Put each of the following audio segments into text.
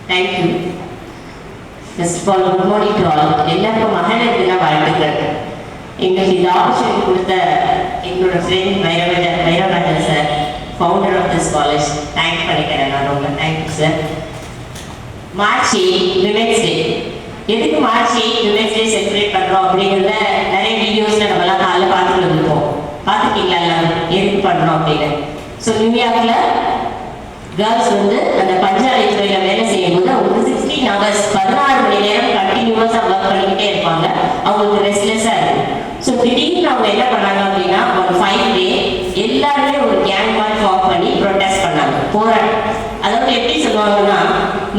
Thank you. First of all, good morning to all. எல்லாருக்கும் மகளிர் தின வாழ்த்துக்கள். எங்களுக்கு இந்த ஆப்பர்ச்சுனிட்டி கொடுத்த எங்களோட friend Vairavarajan sir, founder of this college, thank பண்ணிக்கிறேன். நான் ரொம்ப thank you sir. March 8 women's day. எதுக்கு மார்ச் 8 விமென்ஸ் டே செலிப்ரேட் பண்ணுறோம் அப்படிங்கிறத நிறைய வீடியோஸில் நம்மலாம் காலைல பார்த்துட்டு வந்துருப்போம். பார்த்துருக்கீங்களா எல்லாரும் எதுக்கு பண்ணுறோம் அப்படின்னு? ஸோ நியூயார்க்கில் கேர்ள்ஸ் வந்து அந்த பஞ்சாலை துறையில் வேலை செய்யும்போது அவங்களுக்கு 16 hours 16 மணி நேரம் கண்டினியூஸாக ஒர்க் பண்ணிக்கிட்டே இருப்பாங்க. அவங்களுக்கு ரெஸ்ட்லெஸ்ஸாக இருக்கும். ஸோ திடீர்னு அவங்க என்ன பண்ணாங்க அப்படின்னா ஒரு 5 day எல்லாருமே ஒரு கேங் மாதிரி ஃபார்ம் பண்ணி ப்ரொடெஸ்ட் பண்ணாங்க, போராட்டம். அதாவது எப்படி சொல்லுவாங்கன்னா,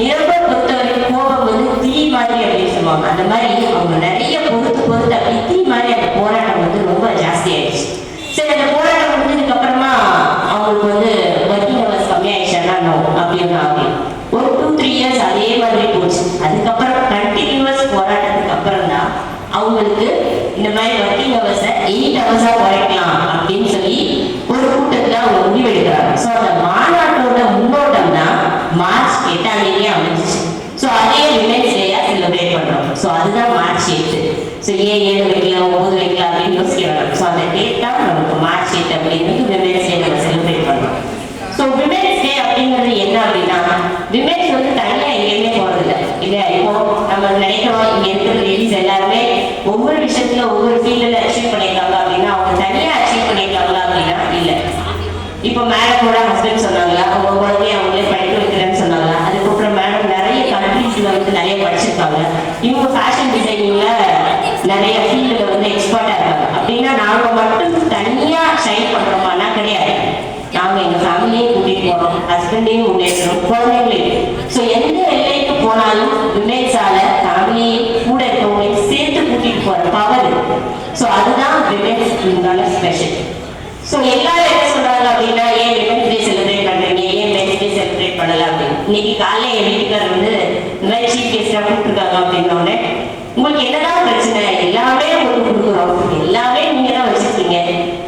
நிரம்ப பொறுத்த வரைக்கும் கோபம் வந்து தீ மாதிரி அப்படின்னு சொல்லுவாங்க. அந்த மாதிரி அவங்க நிறைய பொறுத்து அப்படி தீ மாதிரி அந்த போராட்டம் வந்து ரொம்ப ஜாஸ்தி ஆயிடுச்சு. சரி, அந்த போராட்டம் முடிஞ்சதுக்கு அப்புறமா அவங்களுக்கு வந்து ஒர்க்கிங் ஹவர்ஸ் கம்மியாயிடுச்சா அப்படின்னு ஒரு 2-3 years அதே மாதிரி போச்சு. அதுக்கப்புறம் கண்டினியூஸ் போராட்டத்துக்கு அப்புறம் தான் அவங்களுக்கு இந்த மாதிரி ஒர்க்கிங் ஹவர்ஸை 8 hours குறைக்கலாம் அப்படின்னு சொல்லி ஒரு கூட்டத்தில் அவங்க முடிவெடுக்கிறாங்க. ஸோ அந்த மாநாட்டோட முன்னோட்டம் தான் மார்ச் 8ஆம் தேதி அமைஞ்சிச்சு. ஸோ அதே விமென்ஸ் டேயா செலிப்ரேட் பண்றோம். ஸோ அதுதான் மார்ச் 8. ஸோ ஏன் 7 வைக்கலாம் 9 வைக்கலாம் அப்படின்னு யோசிக்க வேண்டாம். ஸோ அந்த டேட் தான் நமக்கு மார்ச் 8 அப்படின்னு விமென்ஸ் டே நம்ம செலிப்ரேட் பண்றோம். ஸோ விமென்ஸ் டே அப்படிங்கிறது என்ன அப்படின்னா, விமென்ஸ் வந்து தனியாக எங்கேயுமே போறதில்லை இல்லையா? இப்போ நம்ம நினைக்கிறோம் இங்க இருக்கிற லேடிஸ் எல்லாருமே ஒவ்வொரு விஷயத்துல ஒவ்வொரு ஃபீல்டில் அச்சீவ் பண்ணியிருக்காங்க அப்படின்னா அவங்க தனியாக அச்சீவ் பண்ணியிருக்காங்களா அப்படின்னா இல்லை. இப்போ மேடமோட ஹஸ்பண்ட் சொன்னாங்களா, அவங்க குழந்தைய அவங்களே படிக்க வைக்கிறேன்னு சொன்னாங்களா. அதுக்கப்புறம் மேடம் நிறைய கண்ட்ரீஸ்ல வந்து நிறைய படிச்சிருக்காங்க. இவங்க ஃபேஷன் டிசைனிங்ல நிறைய ஃபீல்டில் வந்து எக்ஸ்பர்ட்டா இருக்காங்க. அப்படின்னா நாங்கள் மட்டும் தனியா ஷைன் பண்றோமானா கிடையாது. நாங்கள் எங்கள் ஃபேமிலியும் கூட்டிகிட்டு போகிறோம், ஹஸ்பண்டையும் முன்னேற்றோம், குழந்தைங்களையும். ஸோ எந்த எல்லைக்கு போனாலும் விமென்ஸால ஃபேமிலியை கூட இருக்கவங்களையும் சேர்த்து கூட்டிகிட்டு போகிற பவர். ஸோ அதுதான் விமென்ஸ் ஸ்பெஷல். ஸோ எல்லாரும் என்ன சொல்றாங்க அப்படின்னா, ஏன் விமென்ஸ் டே செலிப்ரேட் பண்ணுறீங்க, ஏன் மென்ஸ் டே செலிப்ரேட் பண்ணல அப்படின்னு. இன்னைக்கு காலையில் என் வீட்டுக்காரர் வந்து இந்த மாதிரி சீஃப் கெஸ்டாக கூப்பிட்டுருக்காங்க அப்படின்னோடனே, உங்களுக்கு என்னதான் பிரச்சனை, எல்லாமே உங்களுக்கு கொடுக்குறோம், எல்லாமே நீங்க தான் வச்சிருக்கீங்க.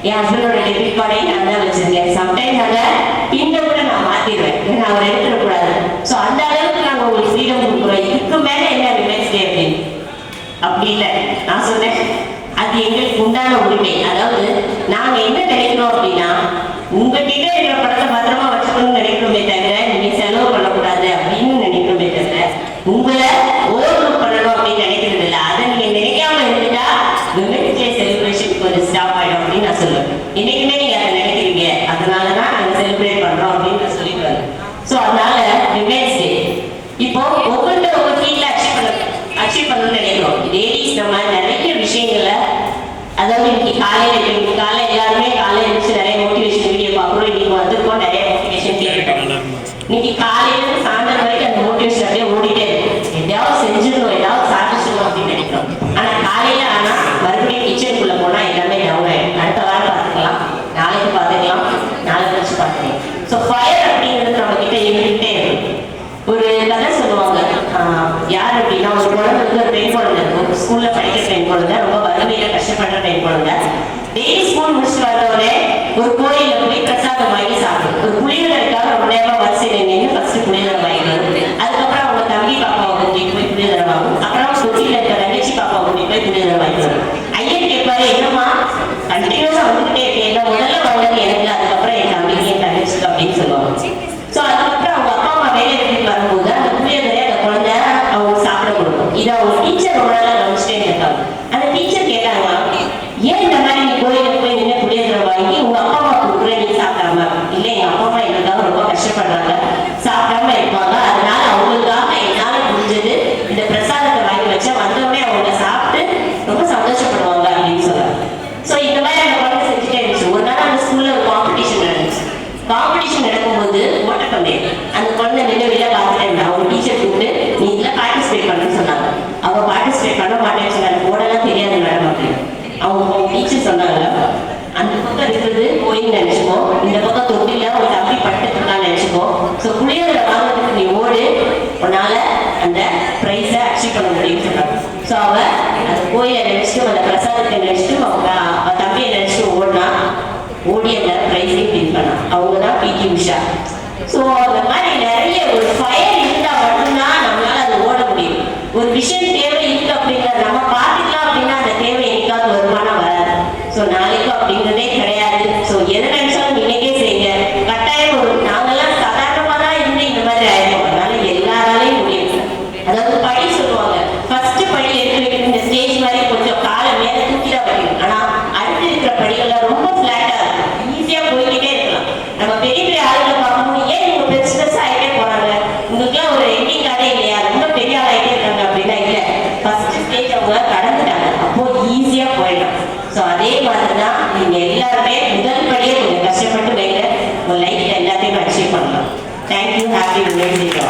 என் ஹஸ்பண்டோட டெபிட் கார்டையும் நான் தான் வச்சிருக்கேன். சம்டைம்ஸ் அதை பின்ன கூட நான் மாத்திடுவேன், ஏன்னா அவர் எடுத்துடக்கூடாது. ஸோ அந்த அளவுக்கு நாங்கள் உங்களுக்கு ஃப்ரீடம் கொடுக்குறோம். இதுக்கு மேலே என்ன விமென்ஸ் டே அப்படின்னு அப்படி இல்லை. நான் சொன்னேன், அது எங்களுக்கு உண்டான உரிமை. அதாவது நாங்க என்ன நினைக்கிறோம் அப்படின்னா, உங்ககிட்ட எங்க படத்தை பத்திரமா வச்சுக்கணும்னு நினைக்கிறோமே தவிர நீங்க செலவு பண்ணக்கூடாது அப்படின்னு நினைக்கிறோமே தவிர உங்களை ஓவர் பண்ணணும் அப்படின்னு நினைக்கிறது இல்லை. அதை நீங்க நினைக்காம இருந்துட்டா விமென்ஸ் டே செலிப்ரேஷன் கொஞ்சம் ஸ்டாப் ஆயிடும் அப்படின்னு நான் சொல்லுவேன். இன்னைக்குமே நீங்க அதை நினைக்கிறீங்க, அதனாலதான் நாங்க செலிப்ரேட் பண்றோம் அப்படின்னு நான் சொல்லிடுவேன். ஸோ அதனால விமென்ஸ் டே இப்போ ஒவ்வொருத்தர் ஒவ்வொரு ஃபீல்ட்ல அச்சீவ் பண்ணணும்னு நினைக்கிறோம். லேடிஸ் நம்ம நிறைய விஷயங்களை, அதாவது இன்னைக்கு காலையில் எல்லாருமே காலையில் இருந்துச்சு நிறைய மோட்டிவேஷன் வீடியோ பார்க்குறோம். இன்னைக்கு வந்திருக்கோம், நிறைய மோட்டிவேஷன் கேட்டுட்டோம். இன்னைக்கு காலையில சாயந்தரம் வரைக்கும் அந்த மோட்டிவேஷன் அப்படியே ஓடிட்டே இருக்கும். எதாவது செஞ்சிடணும், ஏதாவது சாதிச்சிடணும் அப்படின்னு நினைக்கிறோம். ஆனா காலையில மறுபடியும் கிச்சனுக்குள்ள போனா எல்லாமே டவுன் ஆயிடும். அடுத்த வாரம் பார்த்துக்கலாம், நாளைக்கு பார்த்துக்கலாம், நாளைக்கு வச்சு பார்த்துக்கலாம். ஸோ ஃபயர் அப்படிங்கிறது நம்ம கிட்ட இருந்துகிட்டே இருக்கும். ஒரு கதை சொல்லுவாங்க, யார் அப்படின்னா, ஒரு குழந்தை வந்து ஒரு பெண் குழந்தை இருக்கும், ஸ்கூல்ல படிக்கிற பெண் குழந்தை, ரொம்ப வறுமையில கஷ்டப்படுற பெண் குழந்தை. டெய்லி ஸ்கூல் முடிச்சுட்டு வந்தவொடனே ஒரு கோயில போய் பிரசாதம் வாங்கி சாப்பிடும். ஒரு புளியோதரைக்காக ரொம்ப நேரம் வரிசையில் நின்று ஃபர்ஸ்ட் புளியோதரை வாங்கிடுது. அதுக்கப்புறம் அவங்க தம்பி பாப்பாவை கூட்டிட்டு போய் புளியோதரை வாங்கும். அப்புறம் தொட்டியில் இருக்க தங்கச்சி பாப்பாவை கூட்டிட்டு போய் புளியோதரை வாங்கிடுவோம். ஐயன் கேட்பாரு, என்னம்மா கண்டினியூஸா வந்துகிட்டே இருக்கேன், முதல்ல வாங்கினது எனக்கு, அதுக்கப்புறம் என் தம்பிக்கு என் தங்கச்சிக்கு அப்படின்னு சொல்லுவாங்க. ஸோ அதுக்கப்புறம் அவங்க அப்பா அம்மா வேலை எடுத்துட்டு வரும்போது அந்த புளியோதரை அந்த குழந்தை அவங்க சாப்பிட கொடுக்கும். இதை அவங்க டீச்சர் ரொம்ப நாளாக கவனிச்சுட்டே இருக்காங்க. அந்த டீச்சர் கேட்டாங்க, ஏன் இந்த மாதிரி நீ கோயிலுக்கு போய் நின்று புளியோதரை வாங்கி உங்க அப்பா அம்மா கொடுக்குற நீ சாப்பிடாம? இல்லை, எங்க அப்பா அம்மா எனக்காக ரொம்ப கஷ்டப்படுறாங்க, சாப்பிடாம இருப்பாங்க, அதனால அவங்களுக்காக என்னால முடிஞ்சது இந்த பிரசாதத்தை வாங்கி வச்சா வந்தோடனே அவங்க சாப்பிட்டு ரொம்ப சந்தோஷப்படுவாங்க அப்படின்னு சொல்றாங்க. ஸோ இந்த மாதிரி அந்த குழந்தை செஞ்சுட்டே இருந்துச்சு. ஒரு நாள் அந்த ஸ்கூல்ல ஒரு காம்படிஷன் நடந்துச்சு. காம்படிஷன் நடக்கும்போது ஓட்டப்பந்தயம், அந்த குழந்தை நின்று வெளில பார்த்துட்டே இருந்தா. அவங்க டீச்சர் கூப்பிட்டு நீ இதில் பார்ட்டிசிபேட் பண்ணுன்னு சொன்னாங்க. அவங்க பார்ட்டிசிபேட் பண்ண மாட்டேன்னு சொன்னாங்க. ஓடலாம் தெரியாது மேடம் அப்படின்னு. அவங்க டீச்சர் சொன்னாங்க, அந்த பக்கம் இருக்கிறது கோயின்னு நினைச்சுக்கோ, இந்த பக்கம் தொட்டில ஒரு தம்பி பட்டுருக்கான்னு நினைச்சுக்கோ. ஸோ புளியோதரை வாங்குறதுக்கு நீ ஓடு, உன்னால அந்த ப்ரைஸை அச்சீவ் பண்ண முடியும்னு சொன்னாங்க. ஸோ அவ அந்த கோயிலை நினைச்சிட்டு அந்த பிரசாதத்தை நினைச்சிட்டு அவங்க தம்பியை நினைச்சிட்டு ஓடினா, ஓடி அந்த ப்ரைஸையும் வின் பண்ணா. அவங்க தான் பிடி உஷா. ஸோ அந்த மாதிரி நிறைய ஒரு ஃபயர் இருந்தால் மட்டும்தான் ஸோ அதே மாதிரி தான் நீங்கள் எல்லாருமே முதல் படியே கொஞ்சம் கஷ்டப்பட்டு வைங்க உங்கள் லைஃப்பில் எல்லாத்தையும் அச்சீவ் பண்ணலாம். தேங்க்யூ. Happy women's day.